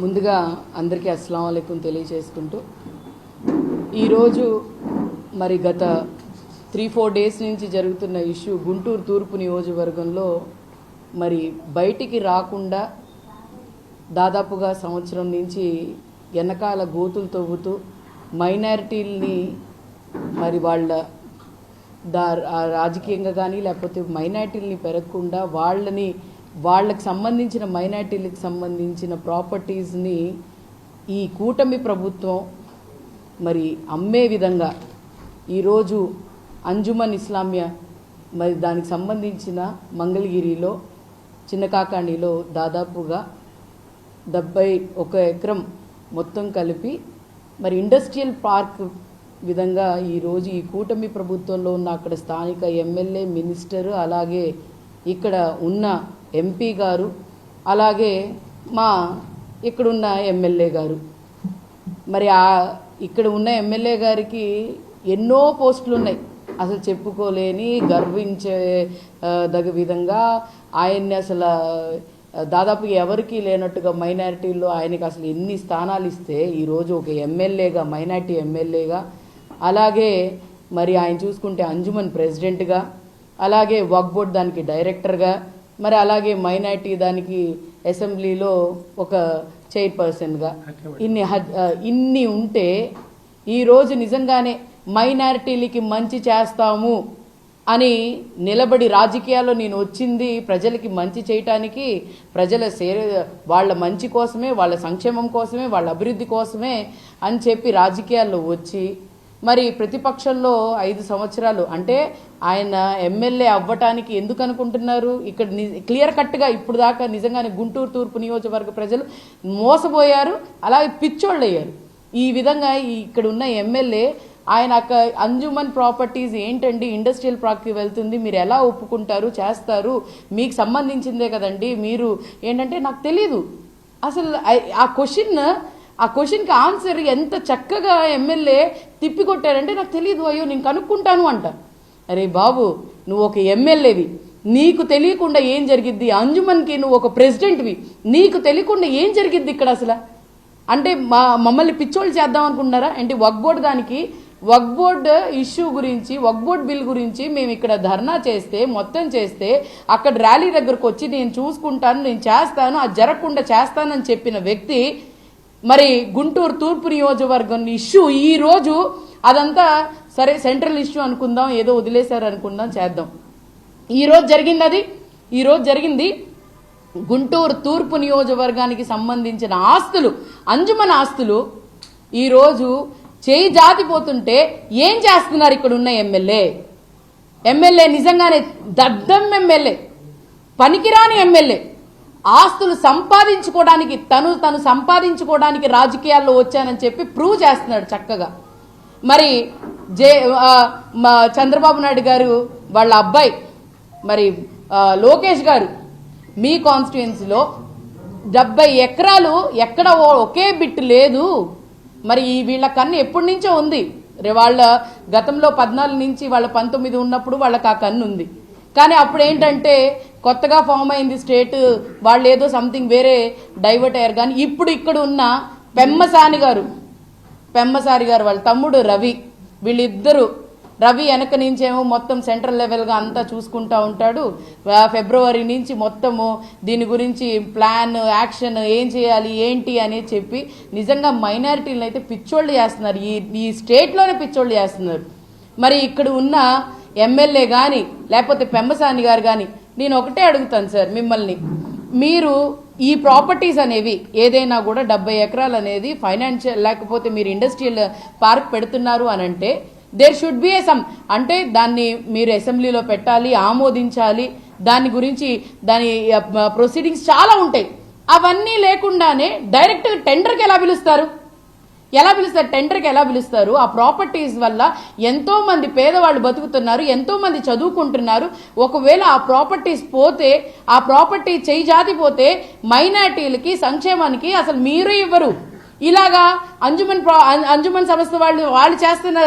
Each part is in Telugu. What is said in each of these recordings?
ముందుగా అందరికీ అస్సలాం వాలేకుం తెలియజేసుకుంటూ ఈరోజు మరి గత 3-4 డేస్ నుంచి జరుగుతున్న ఇష్యూ గుంటూరు తూర్పు నియోజకవర్గంలో మరి బయటికి రాకుండా దాదాపుగా సంవత్సరం నుంచి వెనకాల గోతులు తవ్వుతూ మైనారిటీల్ని మరి వాళ్ళ రాజకీయంగా కానీ లేకపోతే మైనారిటీల్ని పెరగకుండా వాళ్ళకి సంబంధించిన మైనారిటీలకు సంబంధించిన ప్రాపర్టీస్ని ఈ కూటమి ప్రభుత్వం మరి అమ్మే విధంగా ఈరోజు అంజుమన్ ఇస్లామియా మరి దానికి సంబంధించిన మంగళగిరిలో చిన్నకాకాణిలో దాదాపుగా 71 ఎకరం మొత్తం కలిపి మరి ఇండస్ట్రియల్ పార్క్ విధంగా ఈరోజు ఈ కూటమి ప్రభుత్వంలో ఉన్న అక్కడ స్థానిక ఎమ్మెల్యే మినిస్టర్ అలాగే ఇక్కడ ఉన్న ఎంపీ గారు అలాగే మా ఇక్కడున్న ఎమ్మెల్యే గారు మరి ఇక్కడ ఉన్న ఎమ్మెల్యే గారికి ఎన్నో పోస్టులు ఉన్నాయి, అసలు చెప్పుకోలేని గర్వించే దగ్గ విధంగా ఆయన్ని అసలు దాదాపు ఎవరికి లేనట్టుగా మైనారిటీల్లో ఆయనకి అసలు ఎన్ని స్థానాలు ఇస్తే ఈరోజు ఒక ఎమ్మెల్యేగా మైనారిటీ ఎమ్మెల్యేగా అలాగే మరి ఆయన చూసుకుంటే అంజుమన్ ప్రెసిడెంట్గా అలాగే వక్ఫ్ బోర్డ్ దానికి డైరెక్టర్గా మరి అలాగే మైనారిటీ దానికి అసెంబ్లీలో ఒక చైర్పర్సన్గా ఇన్ని ఉంటే ఈరోజు నిజంగానే మైనారిటీలకి మంచి చేస్తాము అని నిలబడి రాజకీయాల్లో నేను వచ్చింది ప్రజలకి మంచి చేయటానికి వాళ్ళ మంచి కోసమే వాళ్ళ సంక్షేమం కోసమే వాళ్ళ అభివృద్ధి కోసమే అని చెప్పి రాజకీయాల్లో వచ్చి మరి ప్రతిపక్షంలో 5 సంవత్సరాలు అంటే ఆయన ఎమ్మెల్యే అవ్వటానికి ఎందుకు అనుకుంటున్నారు? ఇక్కడ క్లియర్ కట్గా ఇప్పుడు దాకా నిజంగానే గుంటూరు తూర్పు నియోజకవర్గ ప్రజలు మోసపోయారు, అలాగే పిచ్చోళ్ళు అయ్యారు. ఈ విధంగా ఇక్కడ ఉన్న ఎమ్మెల్యే ఆయన అంజుమన్ ప్రాపర్టీస్ ఏంటండి ఇండస్ట్రియల్ పార్క్కి వెళ్తుంది, మీరు ఎలా ఒప్పుకుంటారు చేస్తారు, మీకు సంబంధించిందే కదండి, మీరు ఏంటంటే నాకు తెలీదు అసలు ఆ క్వశ్చన్కి ఆన్సర్ ఎంత చక్కగా ఎమ్మెల్యే తిప్పికొట్టారంటే నాకు తెలియదు, అయ్యో నేను కనుక్కుంటాను అంట. అరే బాబు, నువ్వు ఒక ఎమ్మెల్యేవి, నీకు తెలియకుండా ఏం జరిగిద్ది? అంజుమన్కి నువ్వు ఒక ప్రెసిడెంట్వి, నీకు తెలియకుండా ఏం జరిగిద్ది ఇక్కడ అసలు? అంటే మమ్మల్ని పిచ్చోళ్ళు చేద్దాం అనుకుంటున్నారా? అంటే వక్ఫ్ బోర్డు దానికి వక్ఫ్ బోర్డు ఇష్యూ గురించి వక్ఫ్ బోర్డు బిల్ గురించి మేము ఇక్కడ ధర్నా చేస్తే మొత్తం చేస్తే అక్కడ ర్యాలీ దగ్గరకు వచ్చి నేను చూసుకుంటాను, నేను చేస్తాను, అది జరగకుండా చేస్తానని చెప్పిన వ్యక్తి మరి గుంటూరు తూర్పు నియోజకవర్గం ఇష్యూ ఈరోజు అదంతా సరే సెంట్రల్ ఇష్యూ అనుకుందాం, ఏదో వదిలేశారు అనుకుందాం, చేద్దాం. ఈరోజు జరిగింది గుంటూరు తూర్పు నియోజకవర్గానికి సంబంధించిన ఆస్తులు, అంజుమన్ ఆస్తులు ఈరోజు చేయి జాతిపోతుంటే ఏం చేస్తున్నారు ఇక్కడ ఉన్న ఎమ్మెల్యే? నిజంగానే దద్దం ఎమ్మెల్యే, పనికిరాని ఎమ్మెల్యే. ఆస్తులు సంపాదించుకోవడానికి తను సంపాదించుకోవడానికి రాజకీయాల్లో వచ్చానని చెప్పి ప్రూవ్ చేస్తున్నాడు చక్కగా. మరి చంద్రబాబు నాయుడు గారు వాళ్ళ అబ్బాయి మరి లోకేష్ గారు మీ కాన్స్టిట్యుయెన్సీలో 70 ఎకరాలు ఎక్కడ ఒకే బిట్ లేదు. మరి వీళ్ళ కన్ను ఎప్పటి నుంచో ఉంది, వాళ్ళ గతంలో 14 నుంచి వాళ్ళ 19 ఉన్నప్పుడు వాళ్ళకి ఆ కన్ను ఉంది. కానీ అప్పుడు ఏంటంటే కొత్తగా ఫామ్ అయింది స్టేట్, వాళ్ళు ఏదో సంథింగ్ వేరే డైవర్ట్ అయ్యారు. కానీ ఇప్పుడు ఇక్కడ ఉన్న పెమ్మసాని గారు వాళ్ళ తమ్ముడు రవి, వీళ్ళిద్దరూ రవి వెనక నుంచేమో మొత్తం సెంట్రల్ లెవెల్గా అంతా చూసుకుంటూ ఉంటాడు. ఫిబ్రవరి నుంచి మొత్తము దీని గురించి ప్లాన్ యాక్షన్ ఏం చేయాలి ఏంటి అనేది చెప్పి నిజంగా మైనారిటీలను అయితే పిచ్చోళ్ళు చేస్తున్నారు, ఈ స్టేట్లోనే పిచ్చోళ్ళు చేస్తున్నారు. మరి ఇక్కడ ఉన్న ఎమ్మెల్యే కానీ లేకపోతే పెమ్మసాని గారు కానీ నేను ఒకటే అడుగుతాను సార్ మిమ్మల్ని, మీరు ఈ ప్రాపర్టీస్ అనేవి ఏదైనా కూడా 70 ఎకరాలు అనేది ఫైనాన్షియల్ లేకపోతే మీరు ఇండస్ట్రియల్ పార్క్ పెడుతున్నారు అని అంటే దేర్ షుడ్ బి అంటే దాన్ని మీరు అసెంబ్లీలో పెట్టాలి, ఆమోదించాలి, దాని గురించి దాని ప్రొసీడింగ్స్ చాలా ఉంటాయి. అవన్నీ లేకుండానే డైరెక్ట్గా టెండర్కి ఎలా పిలుస్తారు? టెండర్కి ఎలా పిలుస్తారు? ఆ ప్రాపర్టీస్ వల్ల ఎంతో మంది పేదవాళ్ళు బతుకుతున్నారు, ఎంతో మంది చదువుకుంటున్నారు. ఒకవేళ ఆ ప్రాపర్టీస్ పోతే, ఆ ప్రాపర్టీ చేయి జాతిపోతే మైనారిటీలకి సంక్షేమానికి అసలు మీరు ఇవ్వరు. ఇలాగా అంజుమన్ సంస్థ వాళ్ళు చేస్తున్న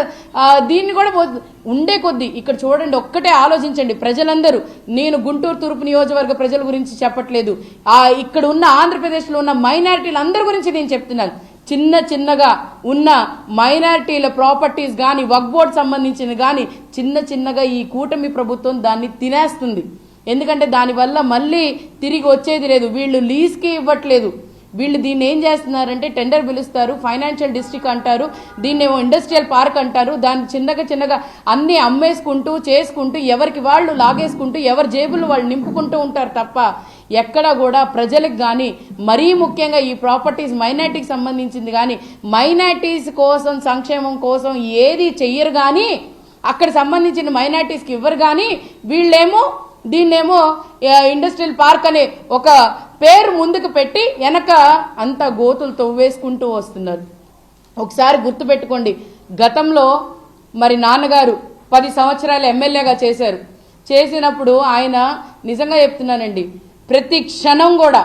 దీన్ని కూడా ఉండే కొద్దీ ఇక్కడ చూడండి, ఒక్కటే ఆలోచించండి ప్రజలందరూ. నేను గుంటూరు తూర్పు నియోజకవర్గ ప్రజల గురించి చెప్పట్లేదు, ఇక్కడ ఉన్న ఆంధ్రప్రదేశ్లో ఉన్న మైనారిటీలు అందరి గురించి నేను చెప్తున్నాను. చిన్నగా ఉన్న మైనారిటీల ప్రాపర్టీస్ కానీ వక్ఫ్ బోర్డు సంబంధించిన కానీ చిన్నగా ఈ కూటమి ప్రభుత్వం దాన్ని తినేస్తుంది. ఎందుకంటే దానివల్ల మళ్ళీ తిరిగి వచ్చేది లేదు. వీళ్ళు లీజ్కి ఇవ్వట్లేదు. వీళ్ళు దీన్ని ఏం చేస్తున్నారంటే టెండర్ పిలుస్తారు, ఫైనాన్షియల్ డిస్ట్రిక్ట్ అంటారు, దీన్ని ఏమో ఇండస్ట్రియల్ పార్క్ అంటారు. దాన్ని చిన్నగా అన్నీ అమ్మేసుకుంటూ చేసుకుంటూ ఎవరికి వాళ్ళు లాగేసుకుంటూ ఎవరి జేబులు వాళ్ళు నింపుకుంటూ ఉంటారు తప్ప ఎక్కడా కూడా ప్రజలకు కానీ, మరీ ముఖ్యంగా ఈ ప్రాపర్టీస్ మైనారిటీకి సంబంధించింది కానీ మైనారిటీస్ కోసం సంక్షేమం కోసం ఏది చెయ్యరు. కానీ అక్కడ సంబంధించిన మైనారిటీస్కి ఇవ్వరు. కానీ వీళ్ళేమో దీన్నేమో ఇండస్ట్రియల్ పార్క్ అనే ఒక పేరు ముందుకు పెట్టి వెనక అంతా గోతులు తవ్వేసుకుంటూ వస్తున్నారు. ఒకసారి గుర్తుపెట్టుకోండి, గతంలో మరి నాన్నగారు 10 సంవత్సరాలు ఎమ్మెల్యేగా చేసినప్పుడు ఆయన నిజంగా చెప్తున్నానండి, ప్రతి క్షణం కూడా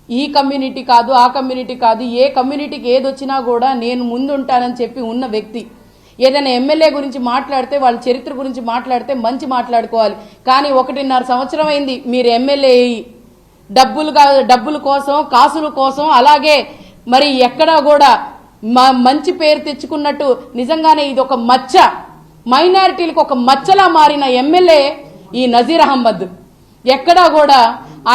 ఈ కమ్యూనిటీ కాదు ఆ కమ్యూనిటీ కాదు, ఏ కమ్యూనిటీకి ఏది వచ్చినా కూడా నేను ముందుంటానని చెప్పి ఉన్న వ్యక్తి. ఏదైనా ఎమ్మెల్యే గురించి మాట్లాడితే వాళ్ళ చరిత్ర గురించి మాట్లాడితే మంచి మాట్లాడుకోవాలి. కానీ 1.5 సంవత్సరం అయింది మీరు ఎమ్మెల్యే అయ్యి డబ్బుల కోసం కాసుల కోసం అలాగే మరి ఎక్కడా కూడా మంచి పేరు తెచ్చుకున్నట్టు నిజంగానే ఇది ఒక మచ్చ, మైనారిటీలకు ఒక మచ్చలా మారిన ఎమ్మెల్యే ఈ నజీర్ అహ్మద్. ఎక్కడా కూడా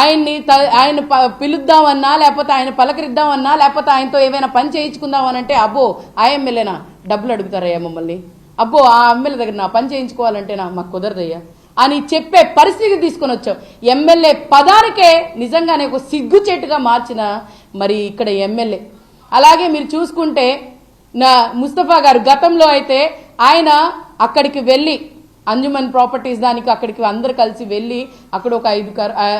ఆయన పిలుద్దామన్నా లేకపోతే ఆయన పలకరిద్దామన్నా లేకపోతే ఆయనతో ఏమైనా పని చేయించుకుందామనంటే అబ్బో ఆ ఎమ్మెల్యేనా డబ్బులు అడుగుతారయ్యా మమ్మల్ని, అబ్బో ఆ ఎమ్మెల్యే దగ్గర నా పని చేయించుకోవాలంటేనా మాకు కుదరదయ్యా అని చెప్పే పరిస్థితికి తీసుకొని వచ్చాం. ఎమ్మెల్యే పదానికే నిజంగానే ఒక సిగ్గుచెట్టుగా మార్చిన మరి ఇక్కడ ఎమ్మెల్యే. అలాగే మీరు చూసుకుంటే ముస్తఫా గారు గతంలో అయితే ఆయన అక్కడికి వెళ్ళి అంజుమన్ ప్రాపర్టీస్ దానికి అక్కడికి అందరు కలిసి వెళ్ళి అక్కడ ఒక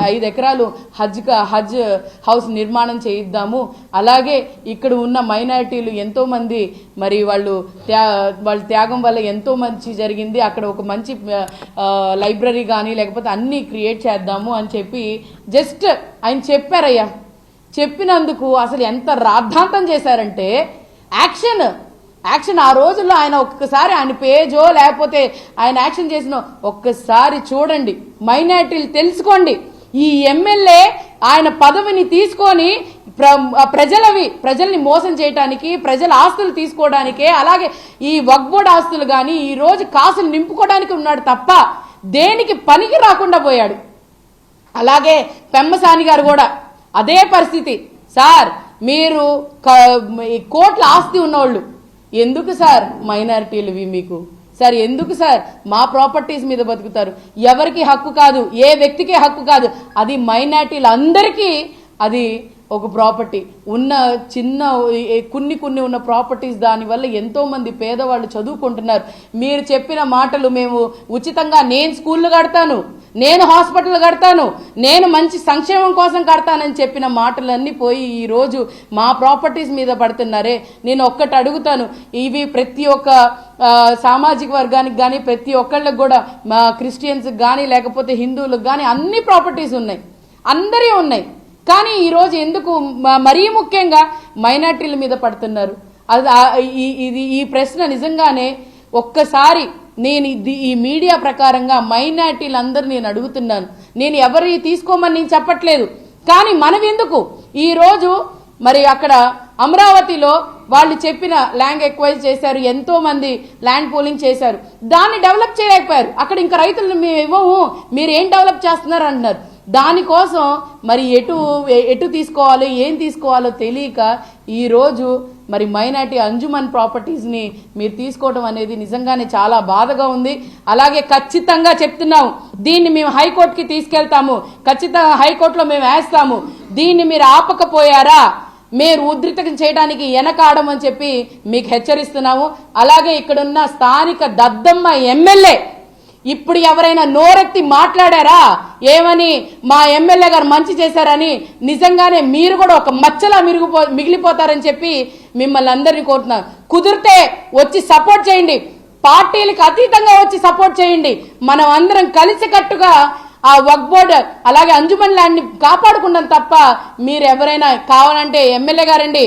5 ఎకరాలు హజ్ హౌస్ నిర్మాణం చేయిద్దాము, అలాగే ఇక్కడ ఉన్న మైనారిటీలు ఎంతోమంది మరి వాళ్ళ త్యాగం వల్ల ఎంతో మంచి జరిగింది, అక్కడ ఒక మంచి లైబ్రరీ కానీ లేకపోతే అన్నీ క్రియేట్ చేద్దాము అని చెప్పి జస్ట్ ఆయన చెప్పారయ్యా. చెప్పినందుకు అసలు ఎంత రాద్ధాంతం చేశారంటే యాక్షన్ ఆ రోజుల్లో ఆయన ఒక్కసారి ఆయన పేజో లేకపోతే ఆయన యాక్షన్ చేసిన ఒక్కసారి చూడండి, మైనారిటీలు తెలుసుకోండి. ఈ ఎమ్మెల్యే ఆయన పదవిని తీసుకొని ప్రజల్ని మోసం చేయడానికి, ప్రజల ఆస్తులు తీసుకోవడానికే, అలాగే ఈ వక్ఫ్ బోర్డు ఆస్తులు కానీ ఈ రోజు కాసులు నింపుకోవడానికి ఉన్నాడు తప్ప దేనికి పనికి రాకుండా పోయాడు. అలాగే పెమ్మసాని గారు కూడా అదే పరిస్థితి. సార్ మీరు కోట్ల ఆస్తి ఉన్నవాళ్ళు ఎందుకు సార్ మైనారిటీలువి మీకు సార్, ఎందుకు సార్ మా ప్రాపర్టీస్ మీద బతుకుతారు? ఎవరికి హక్కు కాదు, ఏ వ్యక్తికి హక్కు కాదు, అది మైనారిటీలు అందరికీ అది ఒక ప్రాపర్టీ. ఉన్న కొన్ని ఉన్న ప్రాపర్టీస్ దానివల్ల ఎంతోమంది పేదవాళ్ళు చదువుకుంటున్నారు. మీరు చెప్పిన మాటలు మేము ఉచితంగా నేను స్కూళ్ళు కడతాను, నేను హాస్పిటల్ కడతాను, నేను మంచి సంక్షేమం కోసం కడతానని చెప్పిన మాటలన్నీ పోయి ఈరోజు మా ప్రాపర్టీస్ మీద పడుతున్నారే. నేను ఒక్కటి అడుగుతాను, ఇవి ప్రతి ఒక్క సామాజిక వర్గానికి కానీ ప్రతి ఒక్కళ్ళకి కూడా మా క్రిస్టియన్స్కి కానీ లేకపోతే హిందువులకు కానీ అన్ని ప్రాపర్టీస్ ఉన్నాయి, అందరి ఉన్నాయి. కానీ ఈరోజు ఎందుకు మరీ ముఖ్యంగా మైనారిటీల మీద పడుతున్నారు? ఈ ప్రశ్న నిజంగానే ఒక్కసారి నేను ఈ మీడియా ప్రకారంగా మైనారిటీలందరూ నేను అడుగుతున్నాను. నేను ఎవరి తీసుకోమని నేను చెప్పట్లేదు, కానీ మనం ఎందుకు ఈరోజు మరి అక్కడ అమరావతిలో వాళ్ళు చెప్పిన ల్యాండ్ ఎక్వైజ్ చేశారు, ఎంతో మంది ల్యాండ్ పూలింగ్ చేశారు, దాన్ని డెవలప్ చేయలేకపోయారు. అక్కడ ఇంకా రైతులను మేము ఇవ్వము, మీరు ఏం డెవలప్ చేస్తున్నారు అంటున్నారు. దానికోసం మరి ఎటు తీసుకోవాలో ఏం తీసుకోవాలో తెలియక ఈరోజు మరి మైనారిటీ అంజుమన్ ప్రాపర్టీస్ని మీరు తీసుకోవడం అనేది నిజంగానే చాలా బాధగా ఉంది. అలాగే ఖచ్చితంగా చెప్తున్నాము, దీన్ని మేము హైకోర్టుకి తీసుకెళ్తాము, ఖచ్చితంగా హైకోర్టులో మేము వేస్తాము. దీన్ని మీరు ఆపకపోయారా మీరు ఉధృతం చేయడానికి వెనకాడమని చెప్పి మీకు హెచ్చరిస్తున్నాము. అలాగే ఇక్కడున్న స్థానిక దద్దమ్మ ఎమ్మెల్యే ఇప్పుడు ఎవరైనా నోరెత్తి మాట్లాడారా ఏమని మా ఎమ్మెల్యే గారు మంచి చేశారని, నిజంగానే మీరు కూడా ఒక మచ్చలా మిగిలిపోతారని చెప్పి మిమ్మల్ని అందరినీ కోరుతున్నాను. కుదిరితే వచ్చి సపోర్ట్ చేయండి, పార్టీలకు అతీతంగా వచ్చి సపోర్ట్ చేయండి. మనం అందరం కలిసికట్టుగా ఆ వక్ఫ్ బోర్డు అలాగే అంజుమన్ ల్యాండ్ని కాపాడుకుంటాం తప్ప మీరు ఎవరైనా కావాలంటే ఎమ్మెల్యే గారండి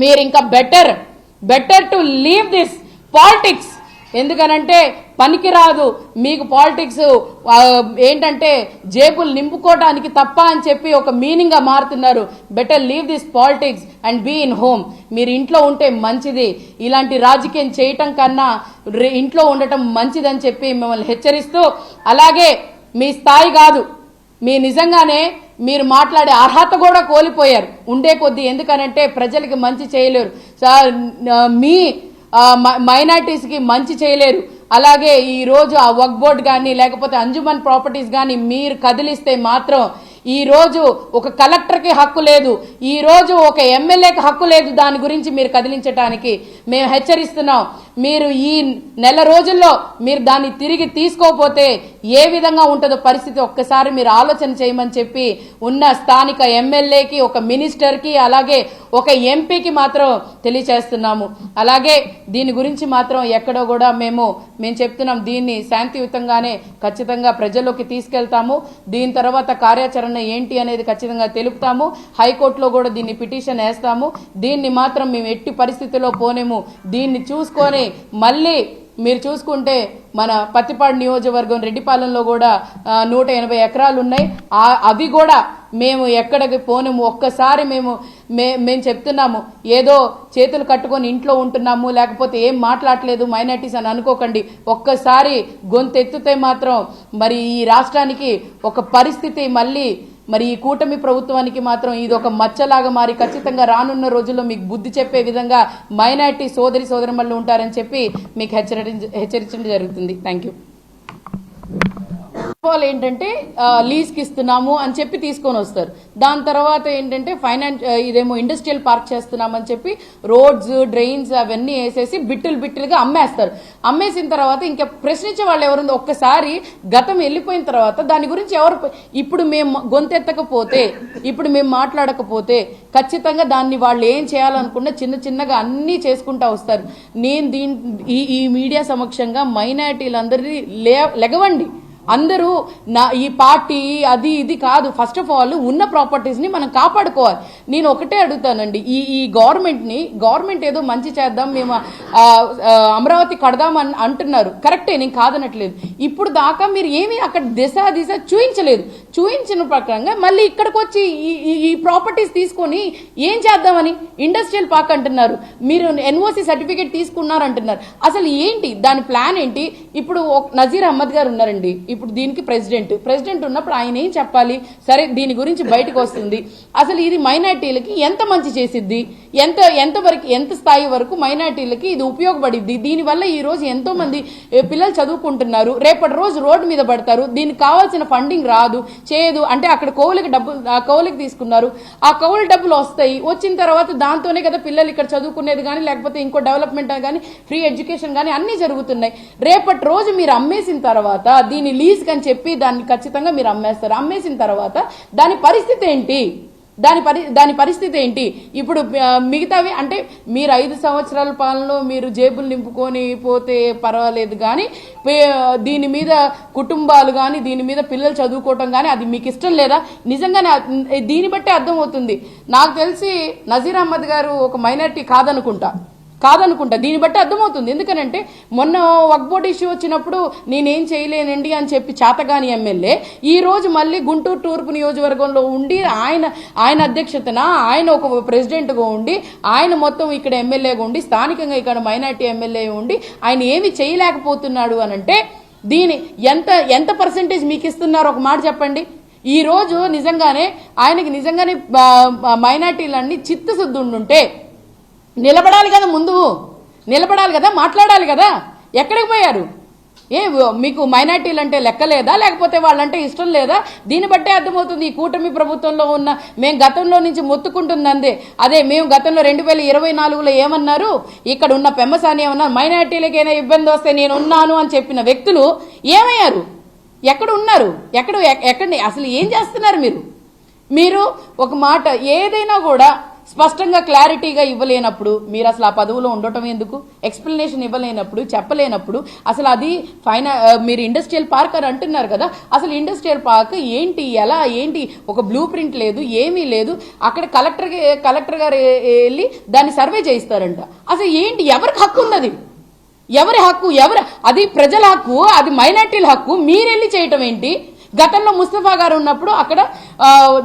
మీరు ఇంకా better to leave this politics. ఎందుకనంటే పనికిరాదు మీకు పాలిటిక్స్, ఏంటంటే జేబులు నింపుకోవడానికి తప్ప అని చెప్పి ఒక మీనింగ్గా మారుతున్నారు. Better leave this politics and be in home. మీరు ఇంట్లో ఉంటే మంచిది, ఇలాంటి రాజకీయం చేయటం కన్నా ఇంట్లో ఉండటం మంచిదని చెప్పి మిమ్మల్ని హెచ్చరిస్తూ, అలాగే మీ స్థాయి కాదు, మీ నిజంగానే మీరు మాట్లాడే అర్హత కూడా కోల్పోయారు ఉండే కొద్దీ. ఎందుకనంటే ప్రజలకి మంచి చేయలేరు, మీ మైనారిటీస్కి మంచి చేయలేరు. అలాగే ఈరోజు ఆ వక్ఫ్ బోర్డ్ కానీ లేకపోతే అంజుమన్ ప్రాపర్టీస్ కానీ మీరు కదిలిస్తే మాత్రం ఈరోజు ఒక కలెక్టర్కి హక్కు లేదు, ఈరోజు ఒక ఎమ్మెల్యేకి హక్కు లేదు దాని గురించి మీరు కదిలించడానికి. మేము హెచ్చరిస్తున్నాం, మీరు ఈ నెల రోజుల్లో మీరు దాన్ని తిరిగి తీసుకోకపోతే ఏ విధంగా ఉంటుందో పరిస్థితి ఒక్కసారి మీరు ఆలోచన చేయమని చెప్పి ఉన్న స్థానిక ఎమ్మెల్యేకి, ఒక మినిస్టర్కి, అలాగే ఒక ఎంపీకి మాత్రం తెలియచేస్తున్నాము. అలాగే దీని గురించి మాత్రం ఎక్కడో కూడా మేము చెప్తున్నాం, దీన్ని శాంతియుతంగానే ఖచ్చితంగా ప్రజల్లోకి తీసుకెళ్తాము. దీని తర్వాత కార్యాచరణ ఏంటి అనేది ఖచ్చితంగా తెలుపుతాము. హైకోర్టులో కూడా దీన్ని పిటిషన్ వేస్తాము. దీన్ని మాత్రం మేము ఎట్టి పరిస్థితుల్లో పోనేము. దీన్ని చూసుకొని మళ్ళీ మీరు చూసుకుంటే మన పత్తిపాడు నియోజకవర్గం రెడ్డిపాలెంలో కూడా 180 ఎకరాలు ఉన్నాయి. అవి కూడా మేము ఎక్కడికి పోనేము. ఒక్కసారి మేము చెప్తున్నాము, ఏదో చేతులు కట్టుకొని ఇంట్లో ఉంటున్నాము లేకపోతే ఏం మాట్లాడలేదు మైనారిటీస్ అని అనుకోకండి. ఒక్కసారి గొంతెత్తితే మాత్రం మరి ఈ రాష్ట్రానికి ఒక పరిస్థితి మళ్ళీ మరి ఈ కూటమి ప్రభుత్వానికి మాత్రం ఇది ఒక మచ్చలాగా మారి ఖచ్చితంగా రానున్న రోజుల్లో మీకు బుద్ధి చెప్పే విధంగా మైనారిటీ సోదరిమణులు ఉంటారని చెప్పి మీకు హెచ్చరించడం జరుగుతుంది. Thank you. ఏంటంటే లీజ్కి ఇస్తున్నాము అని చెప్పి తీసుకొని వస్తారు. దాని తర్వాత ఏంటంటే ఇదేమో ఇండస్ట్రియల్ పార్క్ చేస్తున్నామని చెప్పి రోడ్స్, డ్రైన్స్ అవన్నీ వేసేసి బిట్టులుగా అమ్మేస్తారు. అమ్మేసిన తర్వాత ఇంకా ప్రశ్నించే వాళ్ళు ఎవరు? ఒక్కసారి గతం వెళ్ళిపోయిన తర్వాత దాని గురించి ఇప్పుడు మేము గొంతెత్తకపోతే, ఇప్పుడు మేము మాట్లాడకపోతే ఖచ్చితంగా దాన్ని వాళ్ళు ఏం చేయాలనుకున్నా చిన్నగా అన్నీ చేసుకుంటా వస్తారు. నేను ఈ మీడియా సమక్షంగా మైనారిటీలందరినీ లెగవండి. అందరూ ఈ పార్టీ అది ఇది కాదు. ఫస్ట్ ఆఫ్ ఆల్ ఉన్న ప్రాపర్టీస్ని మనం కాపాడుకోవాలి. నేను ఒకటే అడుగుతానండి, ఈ గవర్నమెంట్ ఏదో మంచి చేద్దాం, మేము అమరావతి కడదాం అని అంటున్నారు. కరెక్టే, నేను కాదనట్లేదు. ఇప్పుడు దాకా మీరు ఏమీ అక్కడ దిశ చూపించలేదు. చూపించిన ప్రకారంగా మళ్ళీ ఇక్కడికి వచ్చి ఈ ప్రాపర్టీస్ తీసుకొని ఏం చేద్దామని ఇండస్ట్రియల్ పార్క్ అంటున్నారు. మీరు ఎన్ఓసి సర్టిఫికేట్ తీసుకున్నారు అంటున్నారు. అసలు ఏంటి దాని ప్లాన్ ఏంటి? ఇప్పుడు నజీర్ అహ్మద్ గారు ఉన్నారండి, ఇప్పుడు దీనికి ప్రెసిడెంట్ ఉన్నప్పుడు ఆయన ఏం చెప్పాలి? సరే, దీని గురించి బయటకు వస్తుంది. అసలు ఇది మైనారిటీలకి ఎంత మంచి చేసిద్ది, ఎంత స్థాయి వరకు మైనారిటీలకి ఇది ఉపయోగపడిద్ది? దీనివల్ల ఈ రోజు ఎంతో మంది పిల్లలు చదువుకుంటున్నారు, రేపటి రోజు రోడ్డు మీద పడతారు. దీనికి కావాల్సిన ఫండింగ్ రాదు, చేయదు అంటే అక్కడ కౌలుకి తీసుకున్నారు, ఆ కౌలు డబ్బులు వస్తాయి. వచ్చిన తర్వాత దాంతోనే కదా పిల్లలు ఇక్కడ చదువుకునేది కానీ లేకపోతే ఇంకో డెవలప్మెంట్ కానీ ఫ్రీ ఎడ్యుకేషన్ కానీ అన్నీ జరుగుతున్నాయి. రేపటి రోజు మీరు అమ్మేసిన తర్వాత దీని లీజ్ అని చెప్పి దాన్ని ఖచ్చితంగా మీరు అమ్మేస్తారు. అమ్మేసిన తర్వాత దాని పరిస్థితి ఏంటి? దాని పరిస్థితి ఏంటి? ఇప్పుడు మిగతావి అంటే మీరు 5 సంవత్సరాల పాలనలో మీరు జేబులు నింపుకొని పోతే పర్వాలేదు, కానీ దీని మీద కుటుంబాలు కానీ దీని మీద పిల్లలు చదువుకోవటం కానీ అది మీకు ఇష్టం లేదా? నిజంగానే దీన్ని బట్టే అర్థమవుతుంది. నాకు తెలిసి నజీర్ అహ్మద్ గారు ఒక మైనారిటీ కాదనుకుంటా. దీన్ని బట్టి అర్థమవుతుంది. ఎందుకనంటే మొన్న వక్ఫ్ బోర్డ్ ఇష్యూ వచ్చినప్పుడు నేనేం చేయలేనండి అని చెప్పి చాతగాని ఎమ్మెల్యే ఈ రోజు మళ్ళీ గుంటూరు తూర్పు నియోజకవర్గంలో ఉండి ఆయన అధ్యక్షతన ఆయన ఒక ప్రెసిడెంట్గా ఉండి ఆయన మొత్తం ఇక్కడ ఎమ్మెల్యేగా ఉండి స్థానికంగా ఇక్కడ మైనారిటీ ఎమ్మెల్యే ఉండి ఆయన ఏమి చేయలేకపోతున్నాడు అనంటే దీని ఎంత పర్సెంటేజ్ మీకు ఇస్తున్నారు? ఒక మాట చెప్పండి. ఈ రోజు నిజంగానే ఆయనకి మైనారిటీలన్నీ చిత్తశుద్ధి ఉండుంటే నిలబడాలి కదా, ముందు నిలబడాలి కదా, మాట్లాడాలి కదా. ఎక్కడికి పోయారు? మీకు మైనారిటీలు అంటే లెక్క లేదా, లేకపోతే వాళ్ళంటే ఇష్టం లేదా? దీన్ని బట్టే అర్థమవుతుంది ఈ కూటమి ప్రభుత్వంలో ఉన్న మేము గతంలో నుంచి మొత్తుకుంటుంది అదే. మేము గతంలో 2024లో ఏమన్నారు? ఇక్కడ ఉన్న పెమ్మసాని ఏమన్నారు? మైనారిటీలకైనా ఇబ్బంది వస్తే నేను ఉన్నాను అని చెప్పిన వ్యక్తులు ఏమయ్యారు? ఎక్కడ ఉన్నారు? ఎక్కడ అసలు ఏం చేస్తున్నారు మీరు? ఒక మాట ఏదైనా కూడా స్పష్టంగా క్లారిటీగా ఇవ్వలేనప్పుడు మీరు అసలు ఆ పదవిలో ఉండటం ఎందుకు? ఎక్స్ప్లెనేషన్ ఇవ్వలేనప్పుడు, చెప్పలేనప్పుడు అసలు అది మీరు ఇండస్ట్రియల్ పార్క్ అని అంటున్నారు కదా, అసలు ఇండస్ట్రియల్ పార్క్ ఏంటి, ఎలా ఏంటి, ఒక బ్లూ ప్రింట్ లేదు, ఏమీ లేదు. అక్కడ కలెక్టర్ గారు వెళ్ళి దాన్ని సర్వే చేయిస్తారంట. అసలు ఏంటి, ఎవరికి హక్కు ఉంది? అది ఎవరి హక్కు? అది ప్రజల హక్కు, అది మైనార్టీల హక్కు. మీరెళ్ళి చేయటం ఏంటి? గతంలో ముస్తఫా గారు ఉన్నప్పుడు అక్కడ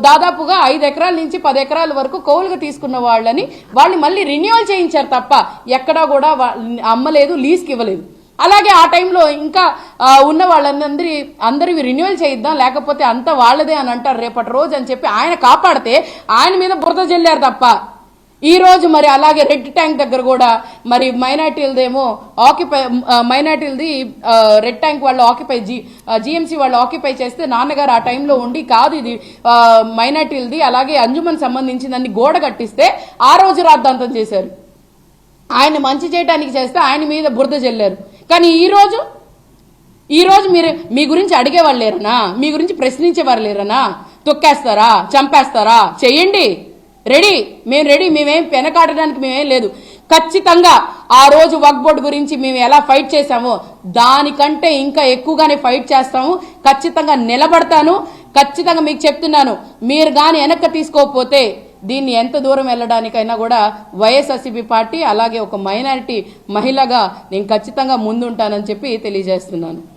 దాదాపుగా 5 ఎకరాల నుంచి 10 ఎకరాల వరకు కౌలుగా తీసుకున్న వాళ్ళని మళ్ళీ రెన్యువల్ చేయించారు తప్ప ఎక్కడా కూడా అమ్మలేదు, లీజ్కి ఇవ్వలేదు. అలాగే ఆ టైంలో ఇంకా ఉన్న అందరివి రెన్యువల్ చేయిద్దాం, లేకపోతే అంతా వాళ్ళదే అని అంటారు రేపటి రోజు అని చెప్పి ఆయన కాపాడితే ఆయన మీద బురద జల్లారు తప్ప. ఈ రోజు మరి అలాగే రెడ్ ట్యాంక్ దగ్గర కూడా మరి మైనార్టీలదేమో మైనార్టీలది రెడ్ ట్యాంక్ వాళ్ళు జిఎంసీ వాళ్ళు ఆక్యుపై చేస్తే నాన్నగారు ఆ టైంలో ఉండి కాదు ఇది మైనార్టీలది, అలాగే అంజుమన్ సంబంధించిందని గోడ కట్టిస్తే ఆ రోజు రాద్ధాంతం చేశారు. ఆయన మంచి చేయడానికి చేస్తే ఆయన మీద బురద జల్లారు. కానీ ఈ రోజు మీరు మీ గురించి అడిగేవాళ్ళు లేరనా? మీ గురించి ప్రశ్నించేవారు లేరనా? తొక్కేస్తారా, చంపేస్తారా? చెయ్యండి, మేము రెడీ. మేమేం వెనకాడడానికి మేమేం లేదు. ఖచ్చితంగా ఆ రోజు వక్ఫ్ బోర్డు గురించి మేము ఎలా ఫైట్ చేశామో దానికంటే ఇంకా ఎక్కువగానే ఫైట్ చేస్తాము. ఖచ్చితంగా నిలబడతాను. ఖచ్చితంగా మీకు చెప్తున్నాను, మీరు కానీ వెనక్కి తీసుకోకపోతే దీన్ని ఎంత దూరం వెళ్ళడానికైనా కూడా వైఎస్ఆర్సీపీ పార్టీ అలాగే ఒక మైనారిటీ మహిళగా నేను ఖచ్చితంగా ముందుంటానని చెప్పి తెలియజేస్తున్నాను.